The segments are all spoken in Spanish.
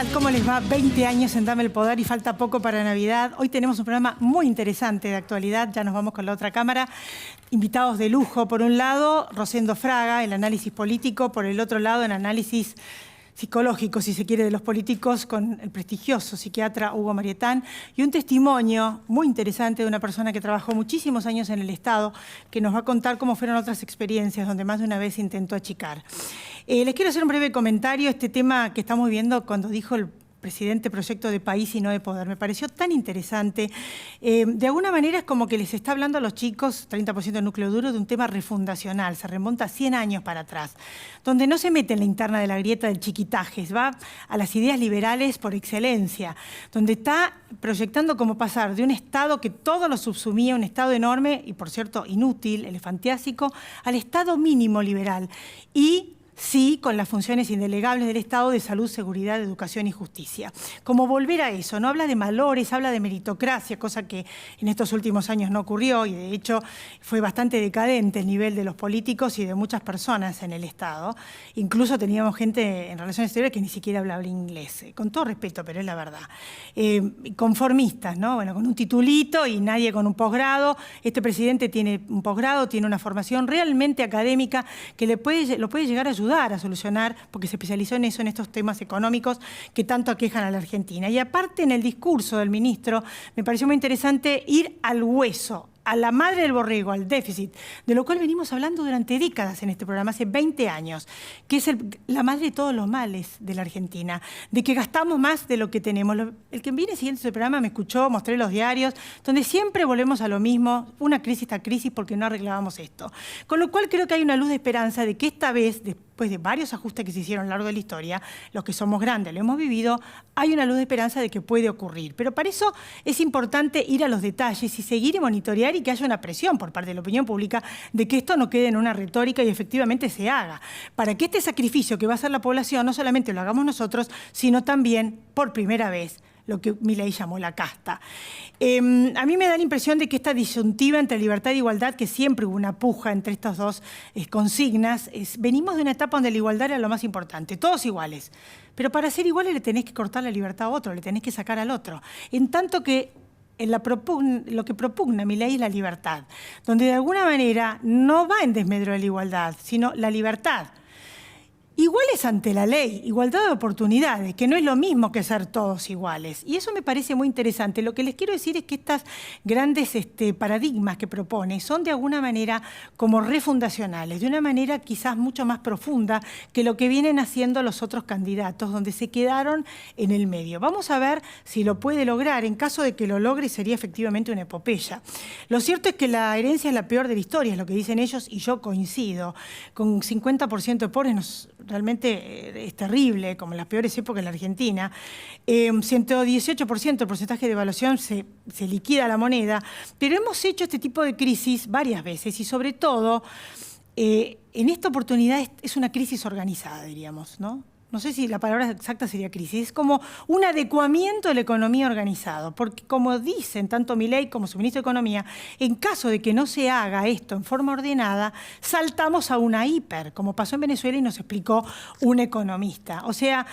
tal? ¿Cómo les va? 20 años en Dame el Poder y falta poco para Navidad. Hoy tenemos un programa muy interesante de actualidad. Ya nos vamos con la otra cámara. Invitados de lujo. Por un lado, Rosendo Fraga, el análisis político. Por el otro lado, el análisis psicológico, si se quiere, de los políticos, con el prestigioso psiquiatra Hugo Marietán, y un testimonio muy interesante de una persona que trabajó muchísimos años en el Estado, que nos va a contar cómo fueron otras experiencias donde más de una vez intentó achicar. Les quiero hacer un breve comentario. Este tema que estamos viendo cuando dijo el presidente proyecto de país y no de poder, me pareció tan interesante. De alguna manera es como que les está hablando a los chicos, 30% de núcleo duro, de un tema refundacional, se remonta 100 años para atrás, donde no se mete en la interna de la grieta del chiquitaje, va a las ideas liberales por excelencia, donde está proyectando cómo pasar de un Estado que todo lo subsumía, un Estado enorme y, por cierto, inútil, elefantiásico, al Estado mínimo liberal. Y sí, con las funciones indelegables del Estado de salud, seguridad, educación y justicia. Como volver a eso, no habla de valores, habla de meritocracia, cosa que en estos últimos años no ocurrió y de hecho fue bastante decadente el nivel de los políticos y de muchas personas en el Estado. Incluso teníamos gente en relaciones exteriores que ni siquiera hablaba inglés, con todo respeto, pero es la verdad. Conformistas, ¿no? Bueno, con un titulito y nadie con un posgrado. Este presidente tiene un posgrado, tiene una formación realmente académica que lo puede llegar a ayudar a solucionar, porque se especializó en eso, en estos temas económicos que tanto aquejan a la Argentina. Y aparte, en el discurso del ministro, me pareció muy interesante ir al hueso, a la madre del borrego, al déficit, de lo cual venimos hablando durante décadas en este programa, hace 20 años, que es la madre de todos los males de la Argentina, de que gastamos más de lo que tenemos. El que viene siguiendo este programa me escuchó, mostré los diarios, donde siempre volvemos a lo mismo, una crisis tras crisis porque no arreglábamos esto. Con lo cual creo que hay una luz de esperanza de que esta vez, después de varios ajustes que se hicieron a lo largo de la historia, los que somos grandes lo hemos vivido, hay una luz de esperanza de que puede ocurrir. Pero para eso es importante ir a los detalles y seguir y monitorear y que haya una presión por parte de la opinión pública de que esto no quede en una retórica y efectivamente se haga. Para que este sacrificio que va a hacer la población no solamente lo hagamos nosotros, sino también, por primera vez, lo que Milei llamó la casta. A mí me da la impresión de que esta disyuntiva entre libertad e igualdad, que siempre hubo una puja entre estas dos consignas, venimos de una etapa donde la igualdad era lo más importante, todos iguales. Pero para ser iguales le tenés que cortar la libertad a otro, le tenés que sacar al otro. En tanto que lo que propugna Milei es la libertad, donde de alguna manera no va en desmedro de la igualdad, sino la libertad. Iguales ante la ley, igualdad de oportunidades, que no es lo mismo que ser todos iguales. Y eso me parece muy interesante. Lo que les quiero decir es que estas grandes paradigmas que propone son de alguna manera como refundacionales, de una manera quizás mucho más profunda que lo que vienen haciendo los otros candidatos, donde se quedaron en el medio. Vamos a ver si lo puede lograr. En caso de que lo logre, sería efectivamente una epopeya. Lo cierto es que la herencia es la peor de la historia, es lo que dicen ellos, y yo coincido. Con 50% de pobres realmente es terrible, como en las peores épocas en la Argentina. 118% el porcentaje de devaluación, se liquida la moneda, pero hemos hecho este tipo de crisis varias veces y sobre todo en esta oportunidad es una crisis organizada, diríamos, ¿no? No sé si la palabra exacta sería crisis, es como un adecuamiento de la economía organizado, porque como dicen tanto Milei como su ministro de Economía, en caso de que no se haga esto en forma ordenada, saltamos a una hiper, como pasó en Venezuela y nos explicó un economista. O sea,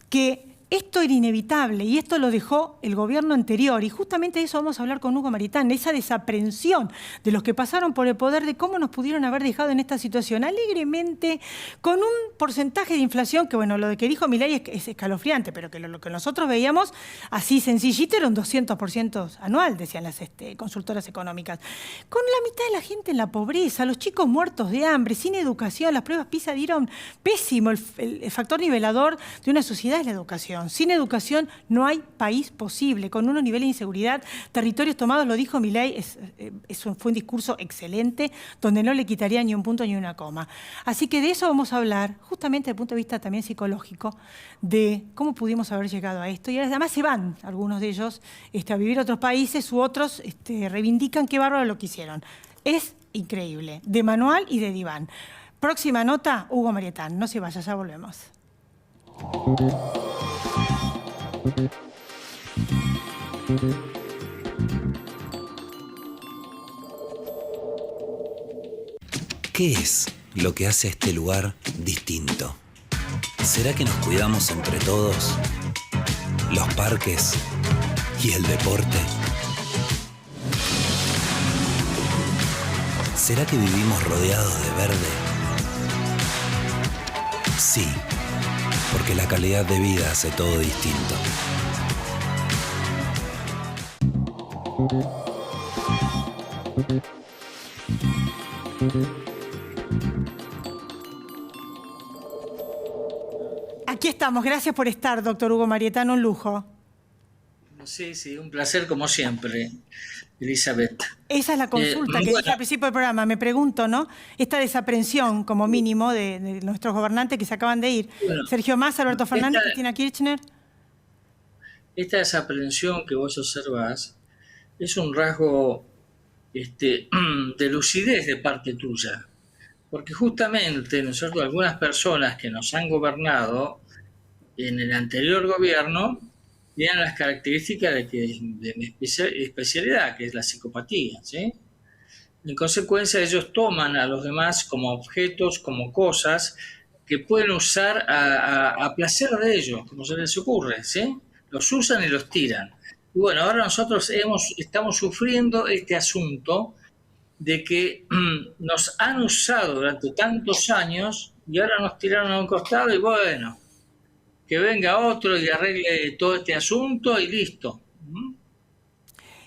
que esto era inevitable y esto lo dejó el gobierno anterior y justamente de eso vamos a hablar con Hugo Marietán, esa desaprensión de los que pasaron por el poder, de cómo nos pudieron haber dejado en esta situación alegremente con un porcentaje de inflación que, bueno, lo de que dijo Milei es escalofriante, pero que lo que nosotros veíamos así sencillito era un 200% anual, decían las consultoras económicas. Con la mitad de la gente en la pobreza, los chicos muertos de hambre, sin educación, las pruebas PISA dieron pésimo, el factor nivelador de una sociedad es la educación. Sin educación no hay país posible, con unos niveles de inseguridad, territorios tomados, lo dijo Milei, fue un discurso excelente, donde no le quitaría ni un punto ni una coma. Así que de eso vamos a hablar, justamente desde el punto de vista también psicológico, de cómo pudimos haber llegado a esto. Y además se van, algunos de ellos, a vivir a otros países, u otros reivindican qué bárbaro lo que hicieron. Es increíble, de manual y de diván. Próxima nota, Hugo Marietán. No se vaya, ya volvemos. ¿Qué es lo que hace a este lugar distinto? ¿Será que nos cuidamos entre todos? los parques y el deporte. ¿Será que vivimos rodeados de verde? Sí, porque la calidad de vida hace todo distinto. Aquí estamos. Gracias por estar, doctor Hugo Marietano, un lujo. Sí, un placer como siempre, Elizabeth. Esa es la consulta que dije al principio del programa. Me pregunto, ¿no? Esta desaprensión, como mínimo, de nuestros gobernantes que se acaban de ir. Bueno, Sergio Massa, Alberto Fernández, Cristina Kirchner. Esta desaprensión que vos observás es un rasgo de lucidez de parte tuya. Porque justamente, ¿no es cierto?, algunas personas que nos han gobernado en el anterior gobierno tienen las características de mi especialidad, que es la psicopatía, ¿sí? En consecuencia, ellos toman a los demás como objetos, como cosas que pueden usar a placer de ellos, como se les ocurre, ¿sí? Los usan y los tiran. Y bueno, ahora nosotros estamos sufriendo este asunto de que nos han usado durante tantos años y ahora nos tiraron a un costado y bueno, que venga otro y arregle todo este asunto y listo.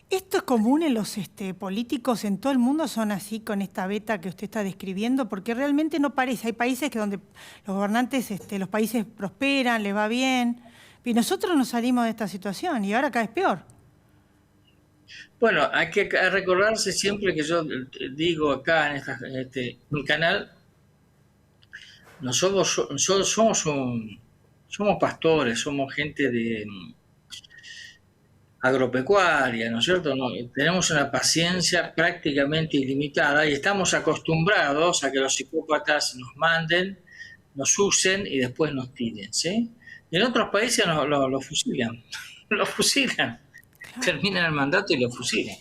¿Esto es común en los políticos en todo el mundo? ¿Son así con esta beta que usted está describiendo? Porque realmente no parece. Hay países que donde los gobernantes, los países prosperan, les va bien. Y nosotros nos salimos de esta situación y ahora cada vez peor. Bueno, hay que recordarse siempre que yo digo acá en este canal, nosotros somos pastores, somos gente de agropecuaria, ¿no es cierto? Tenemos una paciencia prácticamente ilimitada y estamos acostumbrados a que los psicópatas nos manden, nos usen y después nos tiren, ¿sí? Y en otros países lo fusilan, lo fusilan. Terminan el mandato y lo fusilan,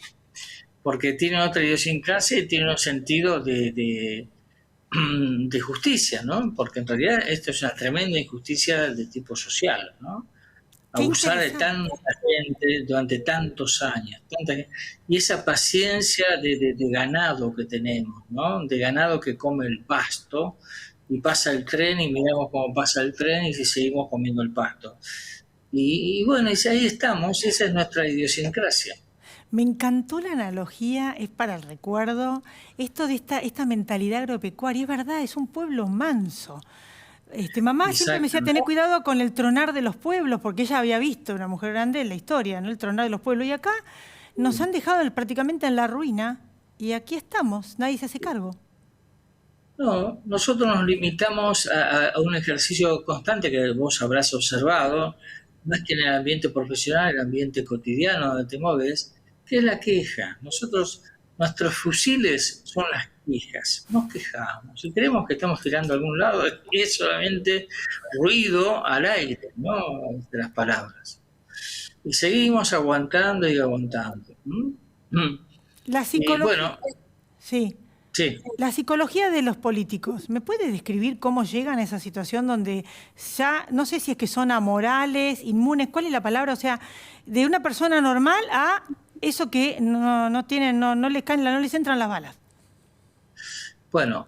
porque tienen otra idiosincrasia y tienen un sentido de justicia, ¿no? Porque en realidad esto es una tremenda injusticia de tipo social, ¿no? Abusar de tanta gente durante tantos años, y esa paciencia de ganado que tenemos, ¿no? De ganado que come el pasto y pasa el tren y miramos cómo pasa el tren y seguimos comiendo el pasto. Y bueno, ahí estamos, esa es nuestra idiosincrasia. Me encantó la analogía, es para el recuerdo, esto de esta mentalidad agropecuaria, es verdad, es un pueblo manso. Mamá siempre me decía, tené cuidado con el tronar de los pueblos, porque ella había visto, una mujer grande, en la historia, ¿no? El tronar de los pueblos. Y acá nos han dejado prácticamente en la ruina, y aquí estamos, nadie se hace cargo. No, nosotros nos limitamos a un ejercicio constante que vos habrás observado, más que en el ambiente profesional, en el ambiente cotidiano donde te mueves, que es la queja. Nuestros fusiles son las quejas, nos quejamos. Si creemos que estamos tirando a algún lado, es solamente ruido al aire, no de las palabras. Y seguimos aguantando y aguantando. La psicología... Bueno, sí. Sí. La psicología de los políticos, ¿me puede describir cómo llegan a esa situación donde ya, no sé si es que son amorales, inmunes, cuál es la palabra? O sea, de una persona normal a eso que no tienen, no les caen, no les entran las balas. Bueno,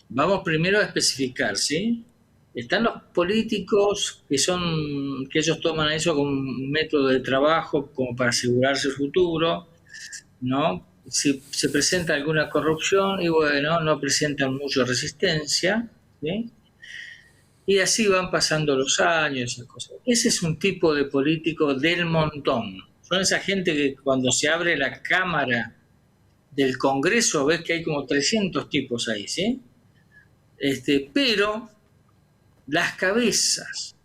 vamos primero a especificar, ¿sí? Están los políticos que ellos toman eso como un método de trabajo, como para asegurarse el futuro, ¿no? Si se presenta alguna corrupción y bueno, no presentan mucha resistencia, ¿sí? Y así van pasando los años, esas cosas. Ese es un tipo de político del montón. Son esa gente que cuando se abre la Cámara del Congreso ves que hay como 300 tipos ahí, ¿sí? Pero las cabezas,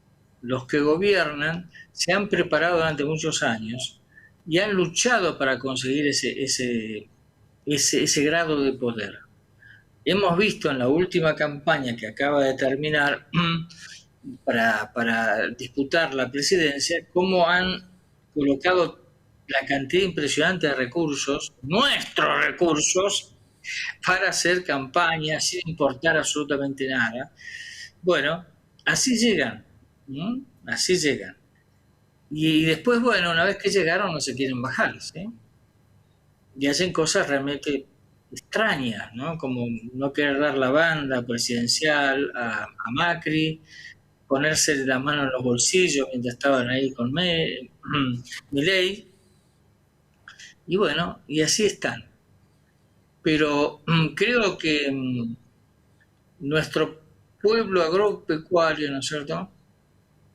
los que gobiernan, se han preparado durante muchos años y han luchado para conseguir ese grado de poder. Hemos visto en la última campaña que acaba de terminar para disputar la presidencia cómo han colocado la cantidad impresionante de recursos, nuestros recursos, para hacer campaña sin importar absolutamente nada. Bueno, así llegan, ¿no? Así llegan. Y después, bueno, una vez que llegaron no se quieren bajar, ¿sí? Y hacen cosas realmente extrañas, ¿no? Como no querer dar la banda presidencial a Macri, ponerse la mano en los bolsillos mientras estaban ahí con Milei, y bueno, y así están. Pero creo que nuestro pueblo agropecuario, ¿no es cierto?,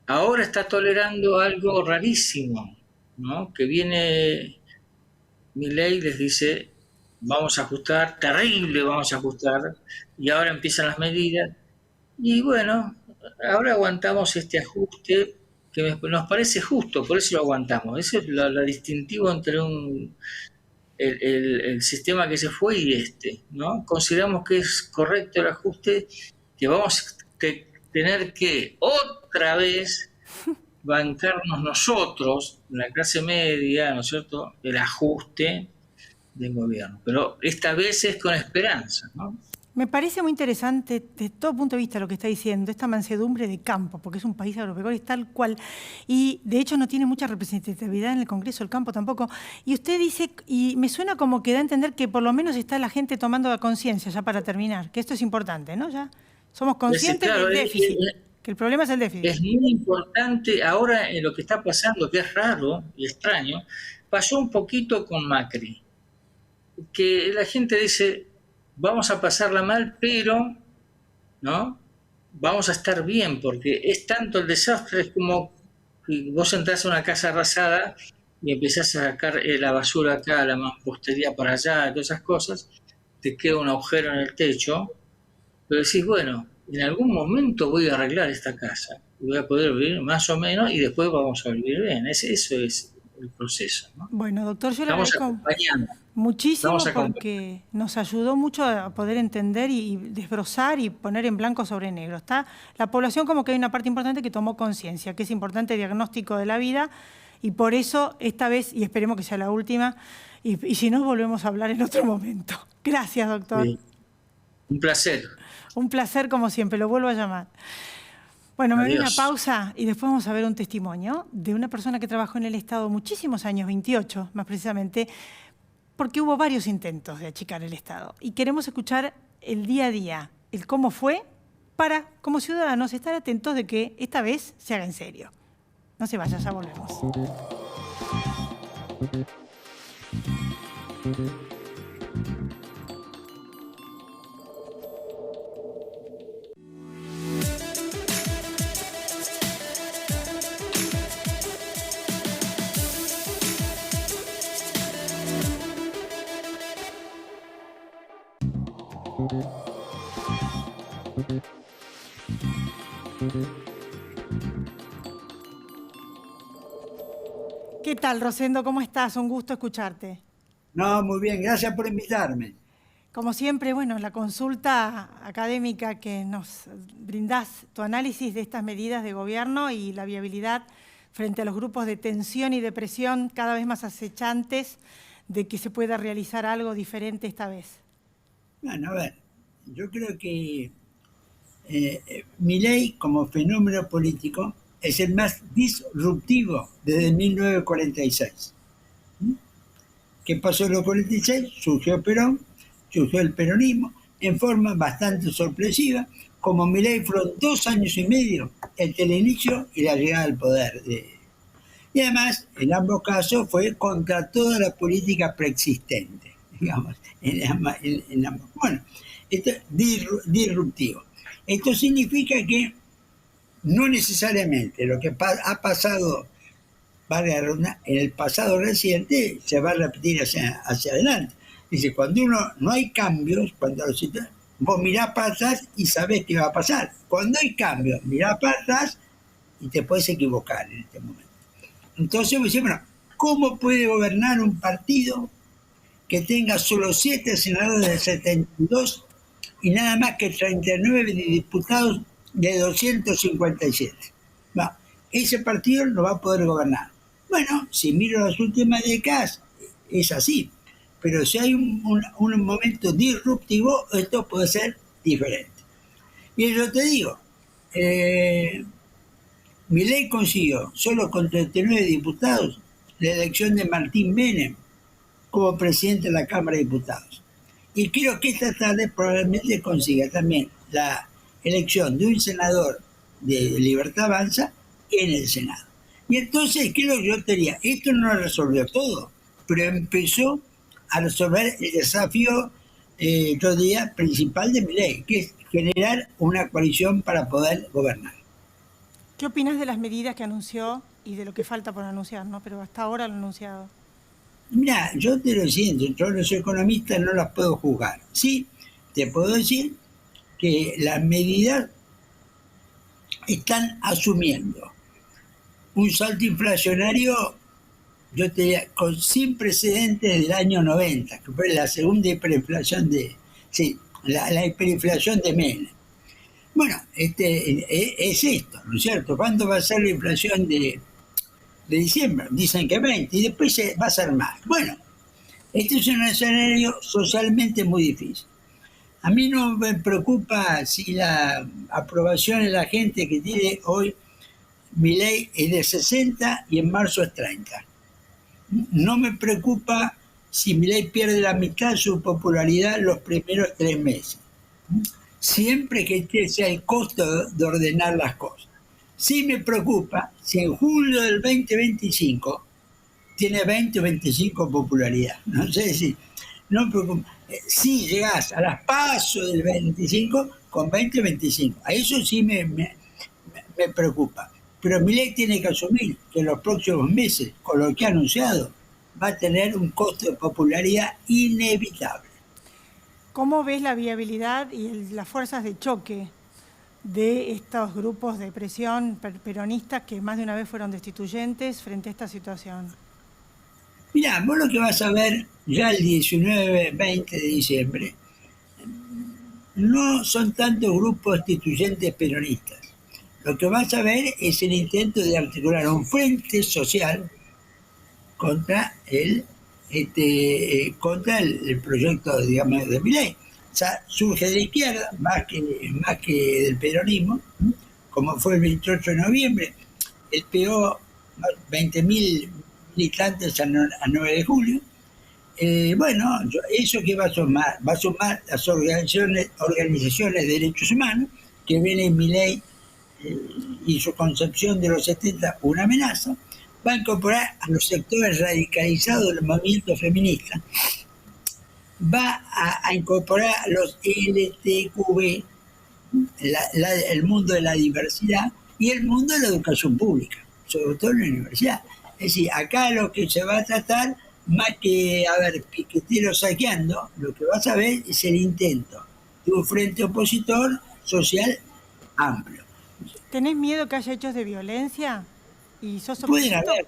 ahora está tolerando algo rarísimo, ¿no? Que viene Milei, les dice, vamos a ajustar, terrible, vamos a ajustar, y ahora empiezan las medidas. Y bueno, ahora aguantamos este ajuste que nos parece justo, por eso lo aguantamos. Eso es lo distintivo entre el sistema que se fue y este, ¿no? Consideramos que es correcto el ajuste, que vamos a tener que otra vez bancarnos nosotros, la clase media, ¿no es cierto?, el ajuste del gobierno. Pero esta vez es con esperanza, ¿no? Me parece muy interesante desde todo punto de vista lo que está diciendo, esta mansedumbre de campo, porque es un país agropecuario y tal cual. Y de hecho no tiene mucha representatividad en el Congreso, el campo tampoco. Y usted dice, y me suena como que da a entender que por lo menos está la gente tomando la conciencia, ya para terminar, que esto es importante, ¿no? Ya somos conscientes del déficit, que el problema es el déficit. Es muy importante ahora en lo que está pasando, que es raro y extraño, pasó un poquito con Macri, que la gente dice, vamos a pasarla mal, pero, ¿no?, vamos a estar bien, porque es tanto el desastre, es como que vos entras a una casa arrasada y empezás a sacar la basura acá, la mampostería para allá, todas esas cosas, te queda un agujero en el techo, pero decís, bueno, en algún momento voy a arreglar esta casa, y voy a poder vivir más o menos, y después vamos a vivir bien. Eso es el proceso, ¿no? Bueno, doctor, yo le Estamos agradezco acompañando. muchísimo porque nos ayudó mucho a poder entender y desbrozar y poner en blanco sobre negro. Está la población como que hay una parte importante que tomó conciencia, que es importante el diagnóstico de la vida, y por eso esta vez, y esperemos que sea la última, y si no, volvemos a hablar en otro momento. Gracias, doctor. Sí. Un placer. Un placer como siempre, lo vuelvo a llamar. Bueno, me voy a una Adiós. pausa y después vamos a ver un testimonio de una persona que trabajó en el Estado muchísimos años, 28 más precisamente, porque hubo varios intentos de achicar el Estado. Y queremos escuchar el día a día, el cómo fue, para, como ciudadanos, estar atentos de que esta vez se haga en serio. No se vaya, ya volvemos. ¿Qué tal, Rosendo? ¿Cómo estás? Un gusto escucharte. No, muy bien, gracias por invitarme. Como siempre, bueno, la consulta académica que nos brindás, tu análisis de estas medidas de gobierno y la viabilidad frente a los grupos de tensión y depresión cada vez más acechantes de que se pueda realizar algo diferente esta vez. Bueno, a ver, yo creo que Milei como fenómeno político es el más disruptivo desde 1946. ¿Qué pasó en los 46? Surgió Perón, surgió el peronismo en forma bastante sorpresiva. Como Milei fueron 2 años y medio entre el inicio y la llegada al poder. Y además, en ambos casos fue contra toda la política preexistente, digamos, en ambos. Bueno, esto es disruptivo. Esto significa que no necesariamente lo que ha pasado en el pasado reciente se va a repetir hacia adelante. Dice, cuando no hay cambios, vos mirás para atrás y sabés qué va a pasar. Cuando hay cambios, mirás para atrás y te puedes equivocar en este momento. Entonces, bueno, ¿cómo puede gobernar un partido que tenga solo 7 senadores de 72 y nada más que 39 diputados de 257? Va, ese partido no va a poder gobernar. Bueno, si miro las últimas décadas, es así. Pero si hay un momento disruptivo, esto puede ser diferente. Y yo te digo, Milei consiguió, solo con 39 diputados, la elección de Martín Menem como presidente de la Cámara de Diputados. Y creo que esta tarde probablemente consiga también la elección de un senador de Libertad Avanza en el Senado. Y entonces, creo que yo tenía, esto no lo resolvió todo, pero empezó a resolver el desafío, yo diría, principal de Milei, que es generar una coalición para poder gobernar. ¿Qué opinas de las medidas que anunció y de lo que falta por anunciar, ¿no? Pero hasta ahora lo ha anunciado. Mira, yo te lo siento, yo los economistas no las puedo juzgar. Sí, te puedo decir que las medidas están asumiendo un salto inflacionario, yo te diría, sin precedentes del año 90, que fue la segunda hiperinflación la hiperinflación de Menem. Bueno, es esto, ¿no es cierto? ¿Cuándo va a ser la inflación de diciembre? Dicen que 20 y después va a ser más. Bueno, este es un escenario socialmente muy difícil. A mí no me preocupa si la aprobación de la gente que tiene hoy Milei es de 60 y en marzo es 30. No me preocupa si Milei pierde la mitad de su popularidad los primeros 3 meses. Siempre que este sea el costo de ordenar las cosas. Sí me preocupa si en julio del 2025 tiene 20 o 25 popularidad. No sé si... No me preocupa. Si llegás a las PASO del 25 con 20 o 25. A eso sí me preocupa. Pero Milei tiene que asumir que en los próximos meses, con lo que ha anunciado, va a tener un costo de popularidad inevitable. ¿Cómo ves la viabilidad y las fuerzas de choque de estos grupos de presión peronistas que más de una vez fueron destituyentes frente a esta situación? Mirá, vos lo que vas a ver ya el 19-20 de diciembre no son tantos grupos destituyentes peronistas. Lo que vas a ver es el intento de articular un frente social contra el proyecto, digamos, de Milei. O sea, surge de la izquierda más que del peronismo, como fue el 28 de noviembre. Él pegó 20.000 militantes a 9 de julio. Bueno, eso que va a sumar las organizaciones de derechos humanos, que ven en Milei y su concepción de los 70 una amenaza. Va a incorporar a los sectores radicalizados del movimiento feminista, va a incorporar a los LTQB, el mundo de la diversidad y el mundo de la educación pública, sobre todo en la universidad. Es decir, acá lo que se va a tratar, más que piqueteros saqueando, lo que vas a ver es el intento de un frente opositor social amplio. ¿Tenés miedo que haya hechos de violencia? ¿Y sos pueden haber,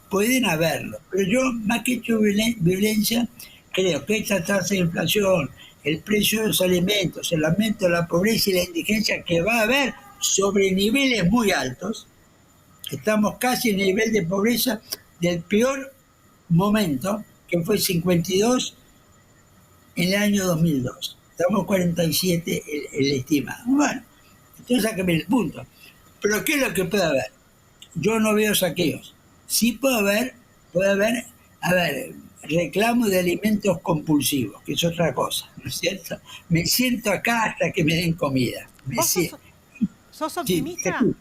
pueden haberlo, pero yo, más que hecho violencia, creo que esta tasa de inflación, el precio de los alimentos, el aumento de la pobreza y la indigencia que va a haber sobre niveles muy altos, estamos casi en el nivel de pobreza del peor momento, que fue 52 en el año 2002. Estamos 47 el estimado. Bueno, entonces sáqueme el punto. Pero ¿qué es lo que puede haber? Yo no veo saqueos. Sí puede haber, reclamo de alimentos compulsivos, que es otra cosa, ¿no es cierto? Me siento acá hasta que me den comida. ¿Sos optimista? Sí,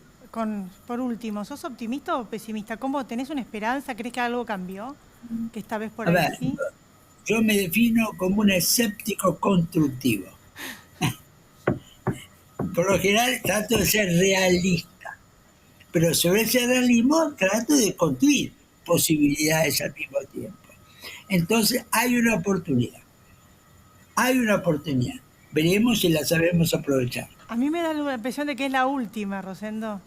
por último, ¿sos optimista o pesimista? ¿Cómo tenés una esperanza? ¿Crees que algo cambió? Que esta vez por ahí sí. Yo me defino como un escéptico constructivo. Por lo general trato de ser realista, pero sobre ese realismo trato de construir posibilidades al mismo tiempo. Entonces hay una oportunidad. Veremos si la sabemos aprovechar. A mí me da la impresión de que es la última, Rosendo.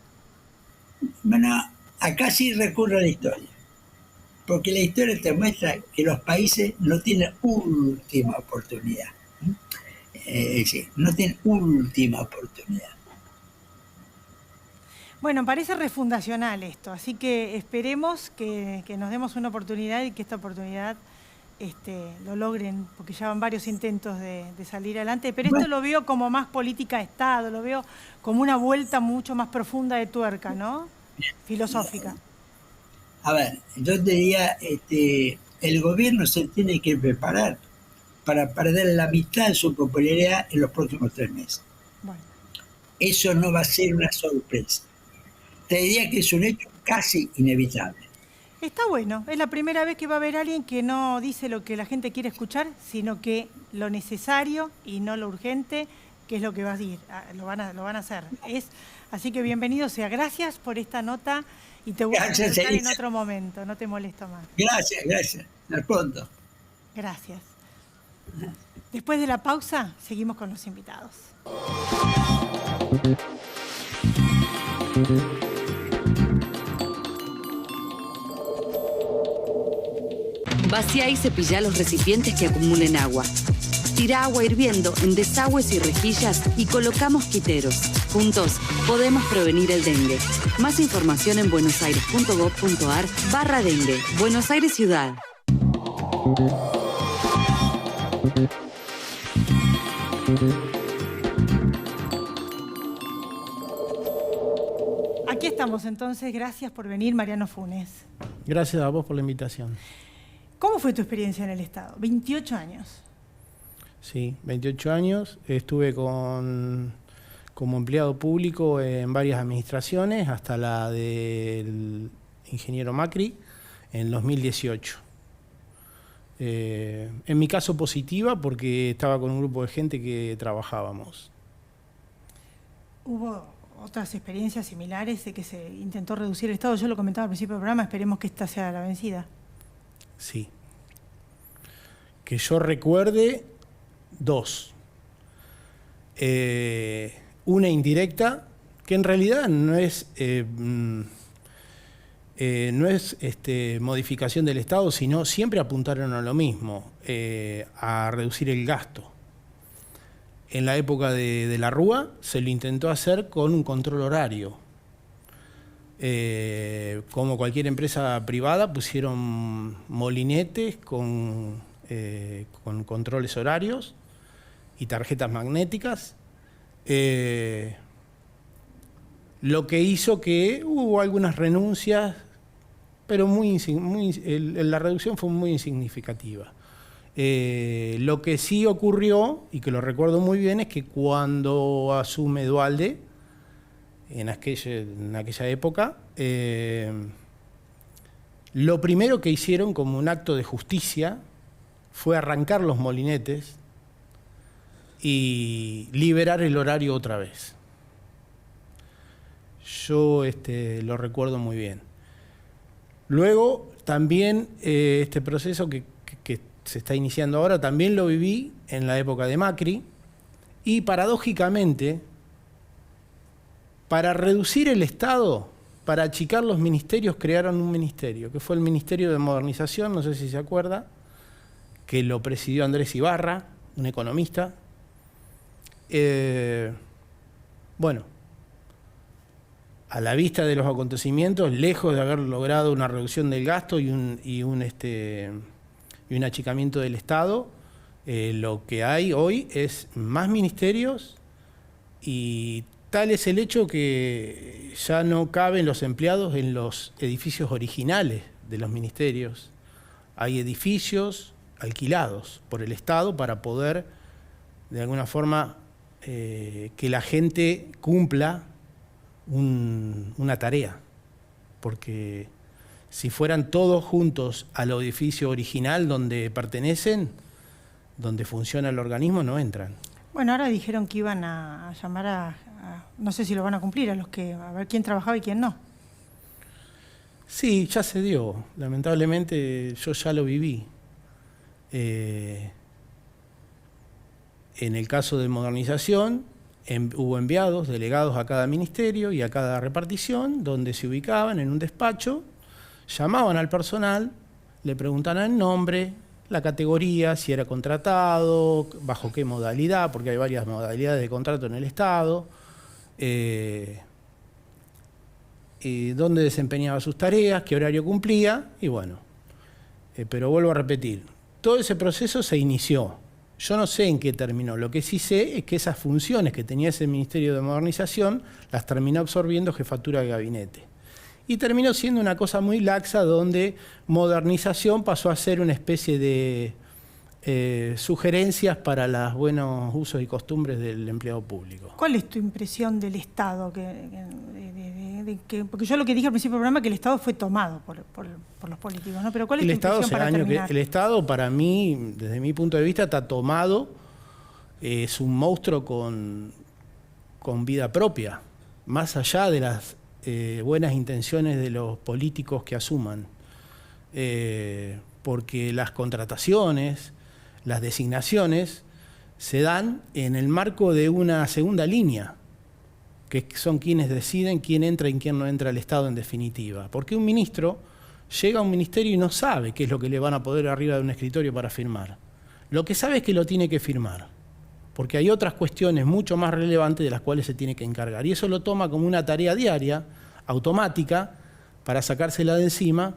Bueno, acá sí recurro a la historia, porque la historia te muestra que los países no tienen última oportunidad. Sí, no tienen última oportunidad. Bueno, parece refundacional esto, así que esperemos que nos demos una oportunidad y que esta oportunidad lo logren, porque ya van varios intentos de salir adelante, pero esto lo veo como más política de Estado, lo veo como una vuelta mucho más profunda de tuerca, ¿no? Filosófica. A ver, yo diría, el gobierno se tiene que preparar para perder la mitad de su popularidad en los próximos 3 meses. Bueno. Eso no va a ser una sorpresa. Te diría que es un hecho casi inevitable. Está bueno, es la primera vez que va a haber alguien que no dice lo que la gente quiere escuchar, sino que lo necesario y no lo urgente, que es lo que va a decir, lo van a hacer. Así que bienvenido sea. Gracias por esta nota y te voy a contar en otro momento, no te molesto más. Gracias. Hasta pronto. Gracias. Después de la pausa, seguimos con los invitados. Vacía y cepilla los recipientes que acumulen agua. Tira agua hirviendo en desagües y rejillas y coloca mosquiteros. Juntos podemos prevenir el dengue. Más información en buenosaires.gov.ar/dengue. Buenos Aires Ciudad. Aquí estamos entonces. Gracias por venir, Mariano Funes. Gracias a vos por la invitación. ¿Cómo fue tu experiencia en el Estado? 28 años. Sí, 28 años. Estuve como empleado público en varias administraciones, hasta la del ingeniero Macri en 2018. En mi caso positiva, porque estaba con un grupo de gente que trabajábamos. ¿Hubo otras experiencias similares de que se intentó reducir el Estado? Yo lo comentaba al principio del programa, esperemos que esta sea la vencida. Sí. Que yo recuerde, 2. Una indirecta, que en realidad no es modificación del Estado, sino siempre apuntaron a lo mismo, a reducir el gasto. En la época de la Rúa se lo intentó hacer con un control horario. Como cualquier empresa privada, pusieron molinetes con controles horarios y tarjetas magnéticas, lo que hizo que hubo algunas renuncias, pero la reducción fue muy insignificativa. Lo que sí ocurrió, y que lo recuerdo muy bien, es que cuando asume Duhalde, en aquella época, lo primero que hicieron como un acto de justicia fue arrancar los molinetes y liberar el horario otra vez. Yo lo recuerdo muy bien. Luego, también este proceso que se está iniciando ahora, también lo viví en la época de Macri, y paradójicamente, para reducir el Estado, para achicar los ministerios, crearon un ministerio, que fue el Ministerio de Modernización, no sé si se acuerda, que lo presidió Andrés Ibarra, un economista. Bueno, a la vista de los acontecimientos, lejos de haber logrado una reducción del gasto y un achicamiento del Estado, lo que hay hoy es más ministerios, y tal es el hecho que ya no caben los empleados en los edificios originales de los ministerios. Hay edificios alquilados por el Estado para poder, de alguna forma, que la gente cumpla una tarea. Porque si fueran todos juntos al edificio original donde pertenecen, donde funciona el organismo, no entran. Bueno, ahora dijeron que iban a llamar no sé si lo van a cumplir, a ver quién trabajaba y quién no. Sí, ya se dio. Lamentablemente yo ya lo viví. En el caso de modernización, hubo enviados, delegados a cada ministerio y a cada repartición, donde se ubicaban en un despacho, llamaban al personal, le preguntaban el nombre, la categoría, si era contratado, bajo qué modalidad, porque hay varias modalidades de contrato en el Estado, dónde desempeñaba sus tareas, qué horario cumplía, y bueno. Pero vuelvo a repetir, todo ese proceso se inició. Yo no sé en qué terminó. Lo que sí sé es que esas funciones que tenía ese Ministerio de Modernización las terminó absorbiendo Jefatura de Gabinete. Y terminó siendo una cosa muy laxa donde modernización pasó a ser una especie de sugerencias para los buenos usos y costumbres del empleado público. ¿Cuál es tu impresión del Estado? Porque yo lo que dije al principio del programa que el Estado fue tomado por los políticos, ¿no? Pero ¿cuál es tu impresión para terminar? El Estado, para mí, desde mi punto de vista, está tomado. Es un monstruo con vida propia, más allá de las buenas intenciones de los políticos que asuman. Porque las contrataciones, las designaciones, se dan en el marco de una segunda línea, que son quienes deciden quién entra y quién no entra al Estado en definitiva. Porque un ministro llega a un ministerio y no sabe qué es lo que le van a poner arriba de un escritorio para firmar. Lo que sabe es que lo tiene que firmar, porque hay otras cuestiones mucho más relevantes de las cuales se tiene que encargar. Y eso lo toma como una tarea diaria, automática, para sacársela de encima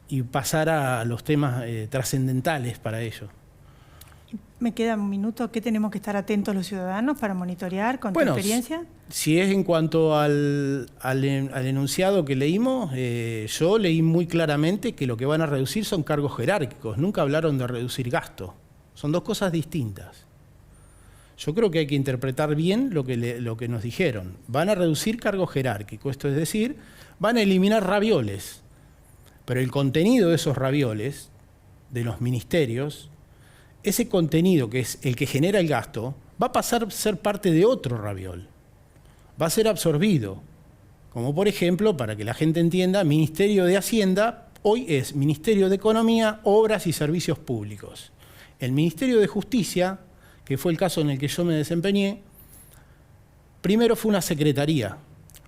y pasar a los temas trascendentales para ello. Me queda un minuto. ¿Qué tenemos que estar atentos los ciudadanos para monitorear con tu experiencia? Si es en cuanto al enunciado que leímos, yo leí muy claramente que lo que van a reducir son cargos jerárquicos. Nunca hablaron de reducir gasto. Son dos cosas distintas. Yo creo que hay que interpretar bien lo que nos dijeron. Van a reducir cargos jerárquicos, esto es decir, van a eliminar ravioles. Pero el contenido de esos ravioles, de los ministerios, ese contenido que es el que genera el gasto, va a pasar a ser parte de otro raviol. Va a ser absorbido. Como por ejemplo, para que la gente entienda, Ministerio de Hacienda hoy es Ministerio de Economía, Obras y Servicios Públicos. El Ministerio de Justicia, que fue el caso en el que yo me desempeñé, primero fue una secretaría,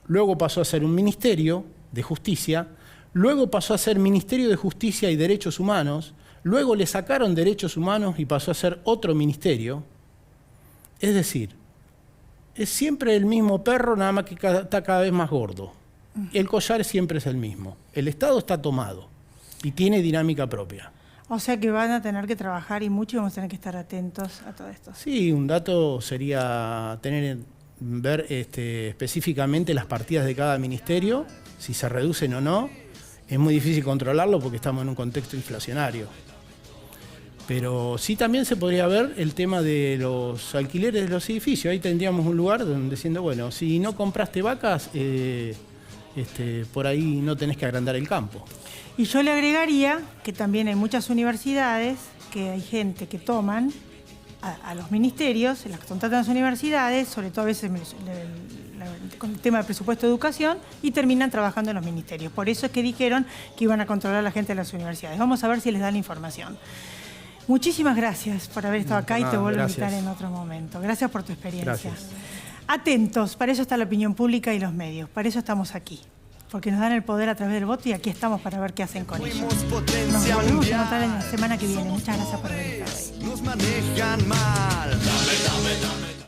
luego pasó a ser un Ministerio de Justicia, luego pasó a ser Ministerio de Justicia y Derechos Humanos, luego le sacaron Derechos Humanos y pasó a ser otro ministerio. Es decir, es siempre el mismo perro, nada más que está cada vez más gordo. El collar siempre es el mismo. El Estado está tomado y tiene dinámica propia. O sea que van a tener que trabajar y mucho y vamos a tener que estar atentos a todo esto. Sí, un dato sería ver específicamente las partidas de cada ministerio, si se reducen o no. Es muy difícil controlarlo porque estamos en un contexto inflacionario. Pero sí también se podría ver el tema de los alquileres de los edificios. Ahí tendríamos un lugar donde diciendo, bueno, si no compraste vacas, por ahí no tenés que agrandar el campo. Y yo le agregaría que también hay muchas universidades que hay gente que toman a los ministerios, las contratan a las universidades, sobre todo a veces con el tema del presupuesto de educación, y terminan trabajando en los ministerios. Por eso es que dijeron que iban a controlar a la gente de las universidades. Vamos a ver si les dan la información. Muchísimas gracias por haber estado acá y te vuelvo a invitar en otro momento. Gracias por tu experiencia. Gracias. Atentos, para eso está la opinión pública y los medios, para eso estamos aquí. Porque nos dan el poder a través del voto y aquí estamos para ver qué hacen con ello. Nos volvemos a encontrar en la semana que viene. Muchas gracias por haber estado ahí. Nos manejan mal. Dame, dame, dame.